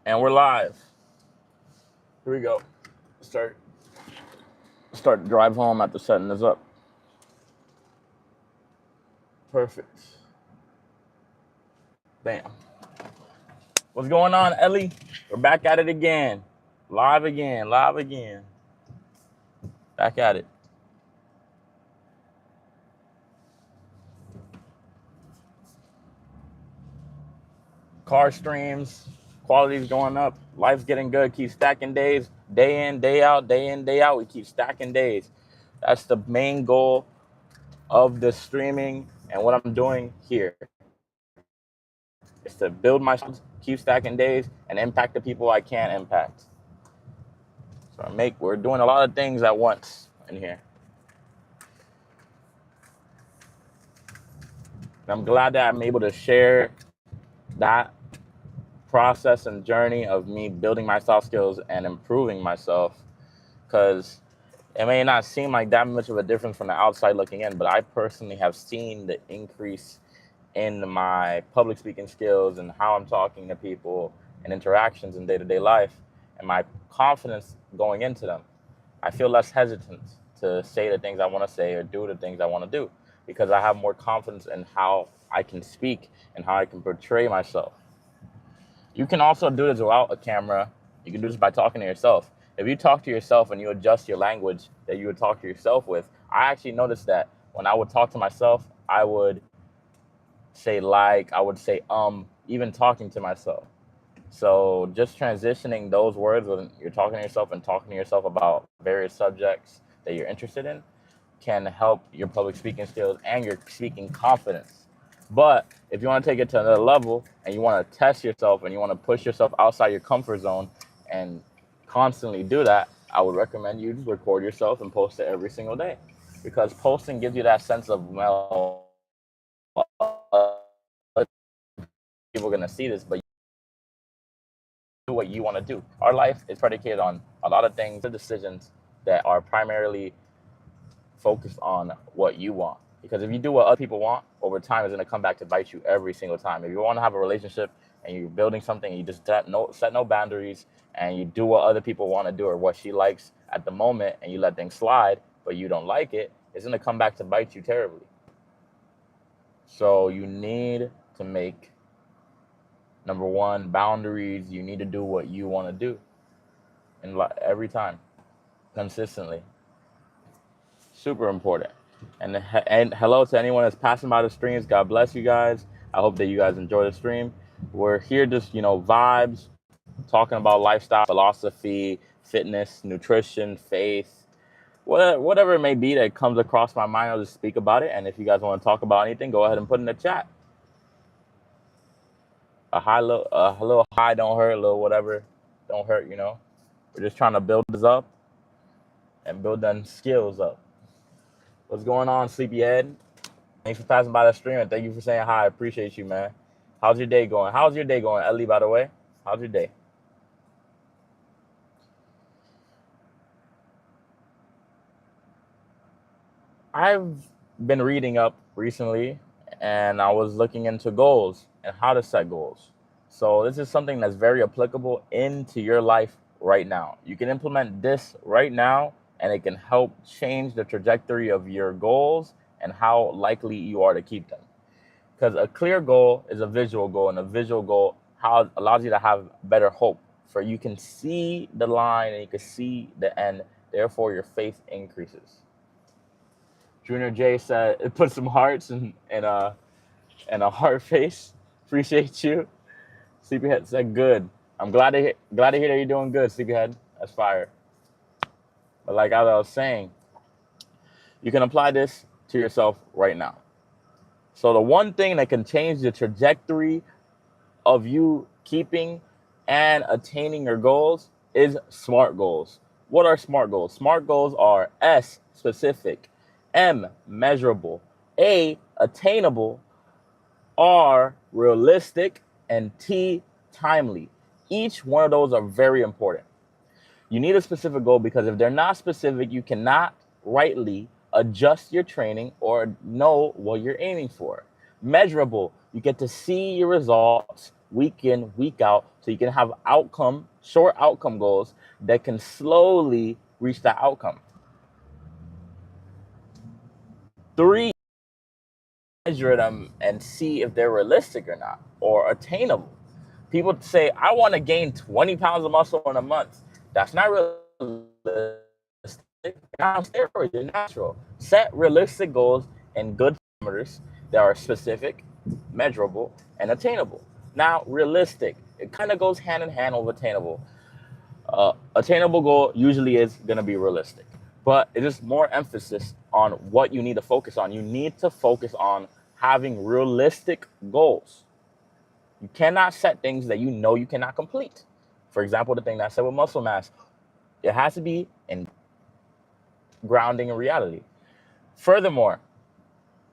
And we're live. Here we go. Start the drive home after setting this up. Perfect. Bam. What's going on, Ellie? We're back at it again. Live again. Back at it. Car streams, quality's going up, life's getting good, keep stacking days, day in, day out, we keep stacking days. That's the main goal of the streaming and what I'm doing here. Is to build myself, keep stacking days, and impact the people I can impact. So we're doing a lot of things at once in here. And I'm glad that I'm able to share that process and journey of me building my soft skills and improving myself, because it may not seem like that much of a difference from the outside looking in, but I personally have seen the increase in my public speaking skills and how I'm talking to people and interactions in day-to-day life, and my confidence going into them. I feel less hesitant to say the things I want to say or do the things I want to do, because I have more confidence in how I can speak and how I can portray myself. You can also do this without a camera. You can do this by talking to yourself. If you talk to yourself and you adjust your language that you would talk to yourself with, I actually noticed that when I would talk to myself, I would say I would say even talking to myself. So just transitioning those words when you're talking to yourself and talking to yourself about various subjects that you're interested in can help your public speaking skills and your speaking confidence. But if you want to take it to another level and you want to test yourself and you want to push yourself outside your comfort zone and constantly do that, I would recommend you record yourself and post it every single day, because posting gives you that sense of, well, people are going to see this, but do what you want to do. Our life is predicated on a lot of things, the decisions that are primarily focused on what you want. Because if you do what other people want, over time, it's going to come back to bite you every single time. If you want to have a relationship and you're building something, you just set no boundaries and you do what other people want to do or what she likes at the moment, and you let things slide, but you don't like it, it's going to come back to bite you terribly. So you need to make, number one, boundaries. You need to do what you want to do every time, consistently. Super important. And hello to anyone that's passing by the streams. God bless you guys. I hope that you guys enjoy the stream. We're here just, vibes, talking about lifestyle, philosophy, fitness, nutrition, faith, whatever it may be that comes across my mind. I'll just speak about it. And if you guys want to talk about anything, go ahead and put in the chat. A little high don't hurt, a little whatever don't hurt, We're just trying to build this up and build them skills up. What's going on, Sleepyhead? Thanks for passing by the stream, and thank you for saying hi. I appreciate you, man. How's your day going? How's your day going, Ellie, by the way? How's your day? I've been reading up recently, and I was looking into goals and how to set goals. So this is something that's very applicable into your life right now. You can implement this right now, and it can help change the trajectory of your goals and how likely you are to keep them. Because a clear goal is a visual goal, and a visual goal allows you to have better hope. For you can see the line and you can see the end, therefore your faith increases. Junior J said, it put some hearts and a heart face. Appreciate you. Sleepyhead said, good. I'm glad to hear that you're doing good, Sleepyhead. That's fire. But like I was saying, you can apply this to yourself right now. So the one thing that can change the trajectory of you keeping and attaining your goals is SMART goals. What are SMART goals? SMART goals are S, specific, M, measurable, A, attainable, R, realistic, and T, timely. Each one of those are very important. You need a specific goal, because if they're not specific, you cannot rightly adjust your training or know what you're aiming for. Measurable, you get to see your results week in, week out, so you can have short outcome goals that can slowly reach that outcome. 3, measure them and see if they're realistic or not, or attainable. People say, I want to gain 20 pounds of muscle in a month. That's not realistic. On steroids, you're natural. Set realistic goals and good parameters that are specific, measurable, and attainable. Now, realistic, it kind of goes hand in hand with attainable. Attainable goal usually is going to be realistic, but it is more emphasis on what you need to focus on. You need to focus on having realistic goals. You cannot set things that you know you cannot complete. For example, the thing that I said with muscle mass, it has to be in grounding in reality. Furthermore,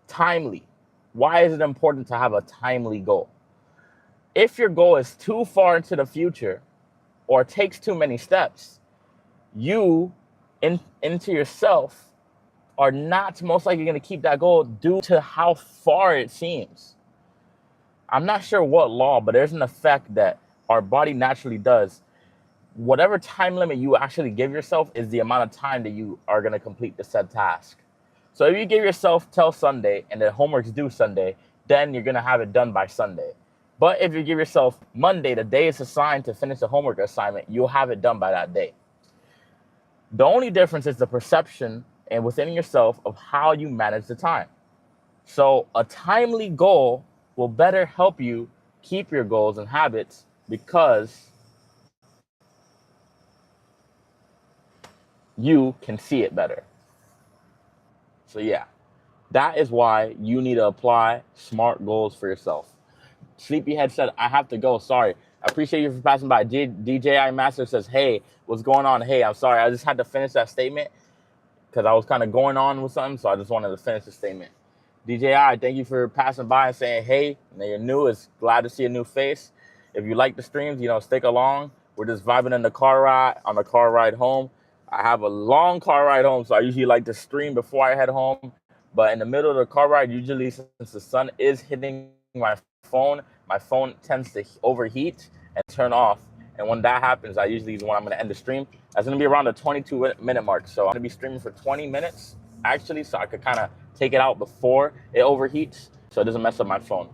timely. Why is it important to have a timely goal? If your goal is too far into the future or takes too many steps, you into yourself are not most likely going to keep that goal due to how far it seems. I'm not sure what law, but there's an effect that our body naturally does. Whatever time limit you actually give yourself is the amount of time that you are going to complete the said task. So if you give yourself till Sunday and the homework's due Sunday, then you're going to have it done by Sunday. But if you give yourself Monday, the day it's assigned to finish the homework assignment, you'll have it done by that day. The only difference is the perception and within yourself of how you manage the time. So a timely goal will better help you keep your goals and habits because you can see it better. So yeah, that is why you need to apply SMART goals for yourself. Sleepyhead said, I have to go. Sorry. I appreciate you for passing by. DJI Master says, hey, what's going on? Hey, I'm sorry. I just had to finish that statement because I was kind of going on with something. So I just wanted to finish the statement. DJI, thank you for passing by and saying, hey, now you're new. It's glad to see a new face. If you like the streams, stick along. We're just vibing in the car ride, on the car ride home. I have a long car ride home, so I usually like to stream before I head home. But in the middle of the car ride, usually since the sun is hitting my phone tends to overheat and turn off. And when that happens, I usually is when I'm going to end the stream. That's going to be around the 22-minute mark. So I'm going to be streaming for 20 minutes, actually, so I could kind of take it out before it overheats so it doesn't mess up my phone.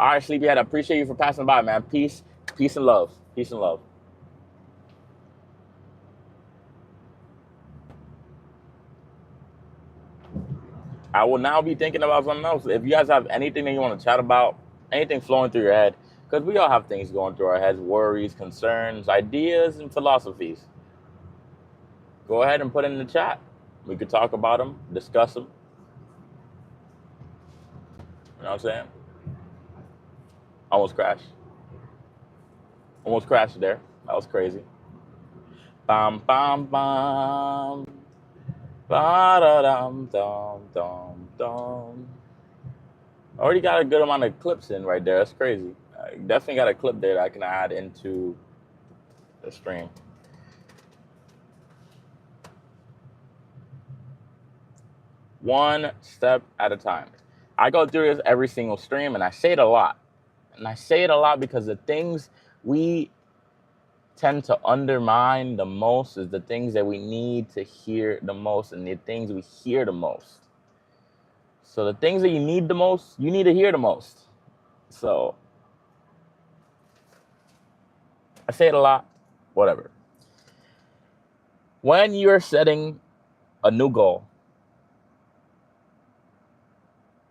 All right, Sleepyhead, I appreciate you for passing by, man. Peace and love. Peace and love. I will now be thinking about something else. If you guys have anything that you want to chat about, anything flowing through your head, because we all have things going through our heads, worries, concerns, ideas, and philosophies. Go ahead and put it in the chat. We could talk about them, discuss them. You know what I'm saying? Almost crashed there. That was crazy. Bam, bam, bam. Ba-da-dum, dum, dum, dum. Already got a good amount of clips in right there. That's crazy. I definitely got a clip there that I can add into the stream. One step at a time. I go through this every single stream, and I say it a lot. And I say it a lot because the things we tend to undermine the most is the things that we need to hear the most and the things we hear the most. So the things that you need the most, you need to hear the most. So I say it a lot, whatever. When you're setting a new goal,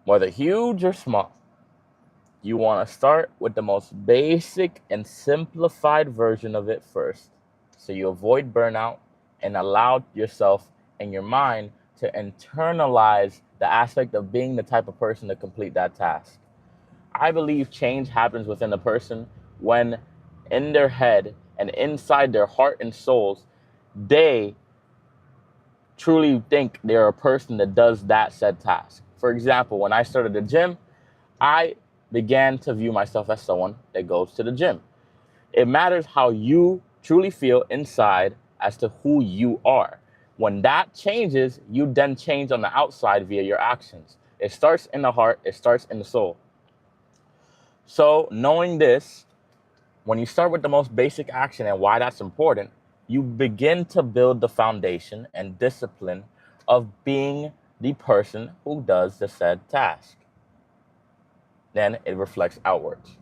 whether huge or small, you want to start with the most basic and simplified version of it first, so you avoid burnout and allow yourself and your mind to internalize the aspect of being the type of person to complete that task. I believe change happens within a person when in their head and inside their heart and souls, they truly think they're a person that does that said task. For example, when I started the gym, I began to view myself as someone that goes to the gym. It matters how you truly feel inside as to who you are. When that changes, you then change on the outside via your actions. It starts in the heart, it starts in the soul. So knowing this, when you start with the most basic action and why that's important, you begin to build the foundation and discipline of being the person who does the said task. Then it reflects outwards.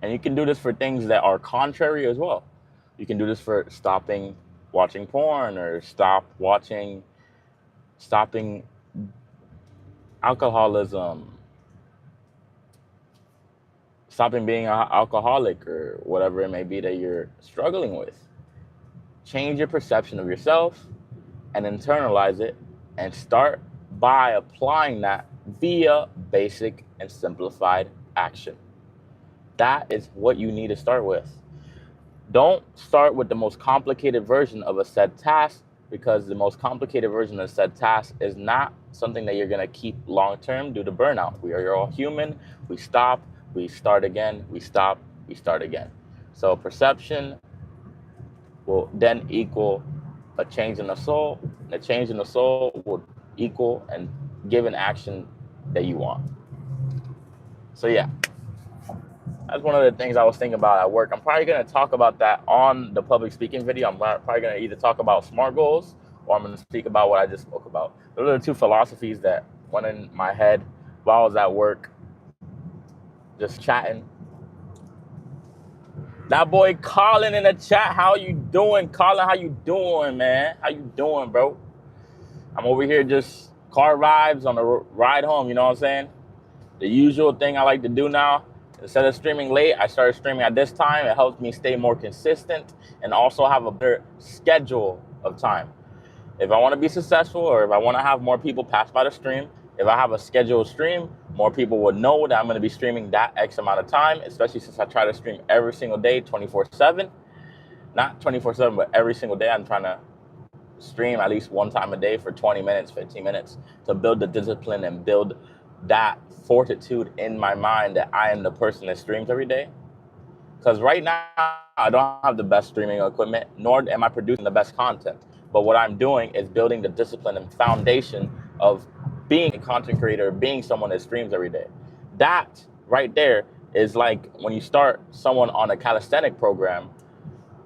And you can do this for things that are contrary as well. You can do this for stopping watching porn, or stopping alcoholism, stopping being an alcoholic, or whatever it may be that you're struggling with. Change your perception of yourself and internalize it, and start by applying that via basic and simplified action. That is what you need to start with. Don't start with the most complicated version of a said task, because the most complicated version of said task is not something that you're going to keep long term due to burnout. We are all human. We stop, we start again, we stop, we start again. So perception will then equal a change in the soul. And a change in the soul will equal and give an action that you want. So yeah, that's one of the things I was thinking about at work. I'm probably going to talk about that on the public speaking video. I'm probably going to either talk about SMART goals, or I'm going to speak about what I just spoke about. Those are the two philosophies that went in my head while I was at work, just chatting. That boy Colin in the chat, how you doing? Colin, how you doing, man? How you doing, bro? I'm over here just car vibes on the ride home, you know what I'm saying? The usual thing I like to do now, instead of streaming late, I started streaming at this time. It helps me stay more consistent and also have a better schedule of time. If I want to be successful, or if I want to have more people pass by the stream, if I have a scheduled stream, more people would know that I'm going to be streaming that X amount of time, especially since I try to stream every single day, 24/7. Not 24/7, but every single day I'm trying to stream at least one time a day for 20 minutes, 15 minutes to build the discipline and build that fortitude in my mind that I am the person that streams every day. Because right now, I don't have the best streaming equipment, nor am I producing the best content. But what I'm doing is building the discipline and foundation of being a content creator, being someone that streams every day. That right there is like when you start someone on a calisthenic program,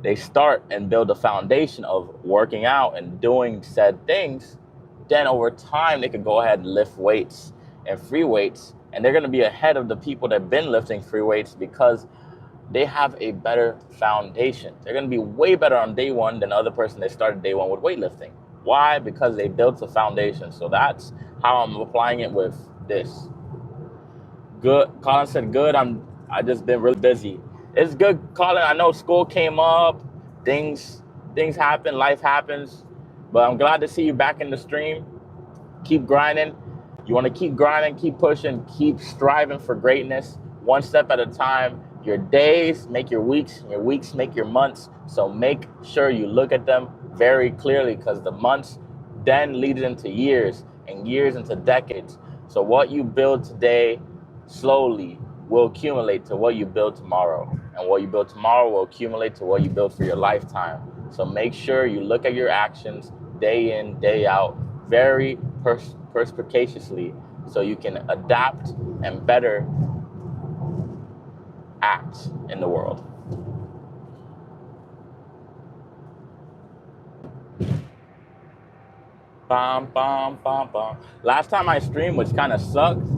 they start and build a foundation of working out and doing said things. Then over time, they can go ahead and lift weights and free weights, and they're going to be ahead of the people that have been lifting free weights because they have a better foundation. They're going to be way better on day one than the other person that started day one with weightlifting. Why? Because they built a foundation. So that's how I'm applying it with this. Good. Colin said, good. I just been really busy. It's good, Colin. I know school came up, things happen, life happens, but I'm glad to see you back in the stream. Keep grinding. You want to keep grinding, keep pushing, keep striving for greatness, one step at a time. Your days make your weeks make your months. So make sure you look at them very clearly, because the months then lead into years, and years into decades. So what you build today slowly will accumulate to what you build tomorrow. And what you build tomorrow will accumulate to what you build for your lifetime. So make sure you look at your actions day in, day out, very perspicaciously, so you can adapt and better act in the world. Bum, bum, bum, bum. Last time I streamed, which kind of sucked,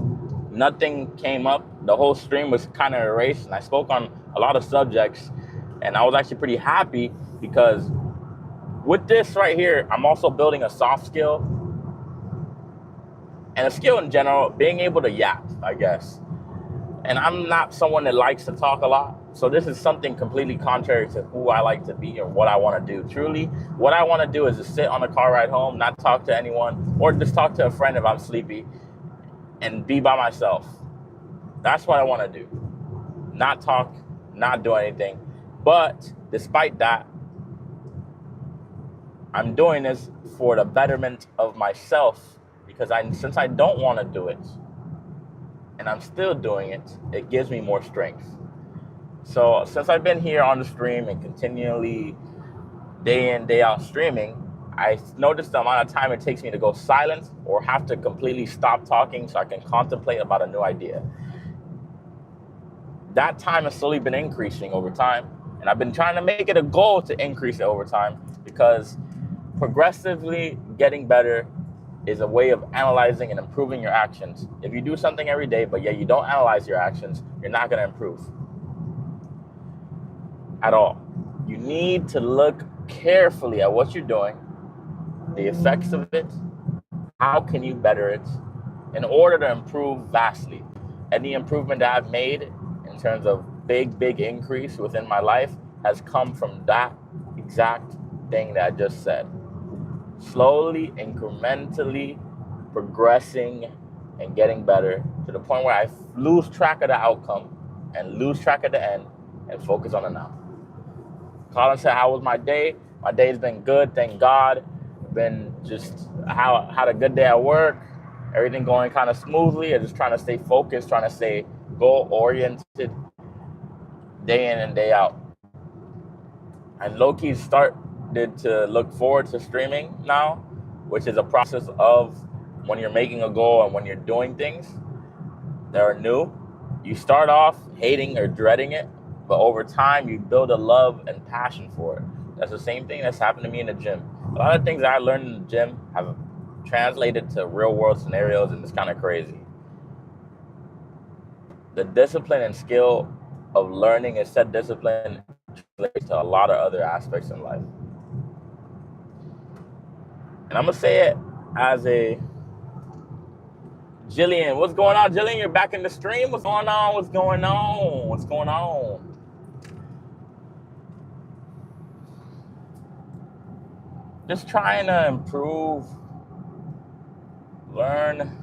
nothing came up. The whole stream was kind of erased, and I spoke on a lot of subjects, and I was actually pretty happy, because with this right here, I'm also building a soft skill and a skill in general, being able to yap, I guess. And I'm not someone that likes to talk a lot. So this is something completely contrary to who I like to be or what I want to do. Truly, what I want to do is just sit on the car ride home, not talk to anyone, or just talk to a friend if I'm sleepy, and be by myself. That's what I want to do. Not talk, not do anything. But despite that, I'm doing this for the betterment of myself, because since I don't want to do it, and I'm still doing it, it gives me more strength. So since I've been here on the stream and continually day in, day out streaming, I notice the amount of time it takes me to go silent or have to completely stop talking so I can contemplate about a new idea. That time has slowly been increasing over time. And I've been trying to make it a goal to increase it over time, because progressively getting better is a way of analyzing and improving your actions. If you do something every day, but yet you don't analyze your actions, you're not going to improve at all. You need to look carefully at what you're doing, the effects of it, how can you better it, in order to improve vastly. Any improvement that I've made in terms of big increase within my life has come from that exact thing that I just said. Slowly, incrementally progressing and getting better to the point where I lose track of the outcome and lose track of the end and focus on the now. Colin said, how was my day? My day's been good, thank God. Been just had a good day at work. Everything going kind of smoothly. I'm just trying to stay focused, trying to stay goal-oriented day in and day out. And low-key started to look forward to streaming now, which is a process of when you're making a goal and when you're doing things that are new. You start off hating or dreading it, but over time you build a love and passion for it. That's the same thing that's happened to me in the gym. A lot of things that I learned in the gym have translated to real world scenarios, and it's kind of crazy. The discipline and skill of learning and set discipline translates to a lot of other aspects in life. And I'm gonna say it as a Jillian. What's going on, Jillian? You're back in the stream. What's going on? What's going on? What's going on? Just trying to improve, learn.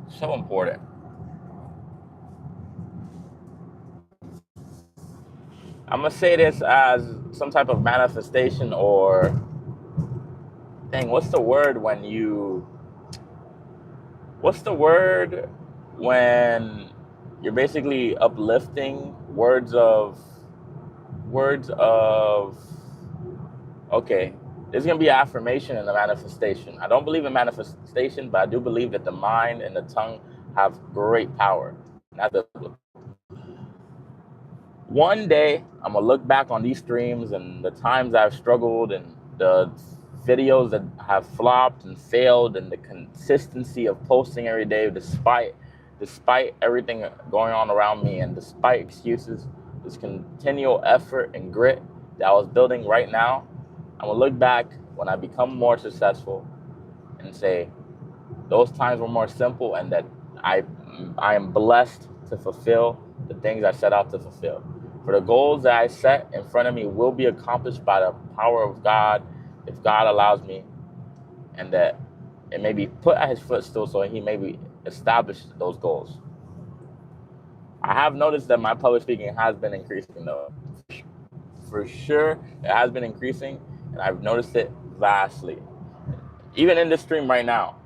So important. I'm gonna say this as some type of manifestation, or dang, what's the word when you're basically uplifting okay, there's gonna be affirmation and a manifestation. I don't believe in manifestation, but I do believe that the mind and the tongue have great power. One day, I'm gonna look back on these streams and the times I've struggled and the videos that have flopped and failed, and the consistency of posting every day despite everything going on around me, and despite excuses, this continual effort and grit that I was building right now. I'm gonna look back when I become more successful and say those times were more simple, and that I am blessed to fulfill the things I set out to fulfill. For the goals that I set in front of me will be accomplished by the power of God, if God allows me, and that it may be put at his footstool so he may be established those goals. I have noticed that my public speaking has been increasing, though. For sure, it has been increasing, and I've noticed it vastly. Even in this stream right now,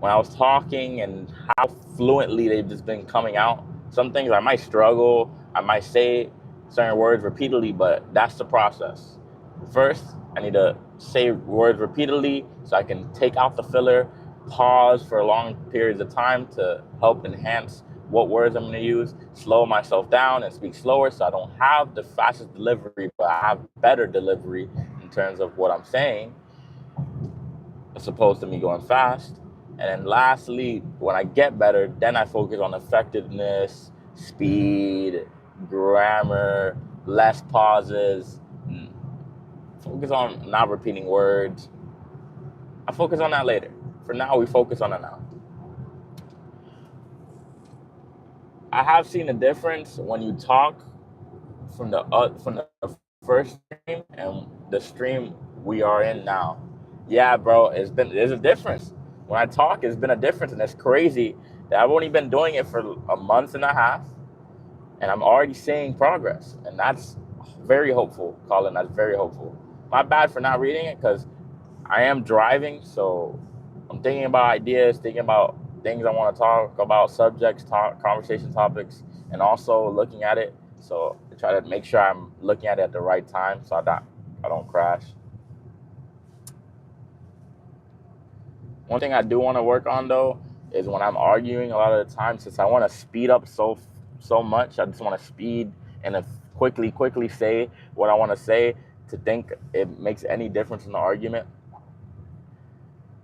when I was talking and how fluently they've just been coming out. Some things I might struggle, I might say certain words repeatedly, but that's the process. First, I need to say words repeatedly so I can take out the filler, pause for long periods of time to help enhance what words I'm going to use, slow myself down and speak slower so I don't have the fastest delivery, but I have better delivery in terms of what I'm saying, as opposed to me going fast. And then lastly, when I get better, then I focus on effectiveness, speed, grammar, less pauses, focus on not repeating words. I focus on that later. For now, we focus on it now. I have seen a difference when you talk from the first stream and the stream we are in now. Yeah, bro, there's a difference. When I talk, it's been a difference, and it's crazy that I've only been doing it for a month and a half, and I'm already seeing progress, and that's very hopeful, Colin. That's very hopeful. My bad for not reading it, because I am driving, so I'm thinking about ideas, thinking about things I want to talk about, subjects, conversation topics, and also looking at it. So I try to make sure I'm looking at it at the right time, so I'm not I don't crash. One thing I do want to work on though is when I'm arguing a lot of the time, since I want to speed up so much, I just want to speed and quickly say what I want to say to think it makes any difference in the argument.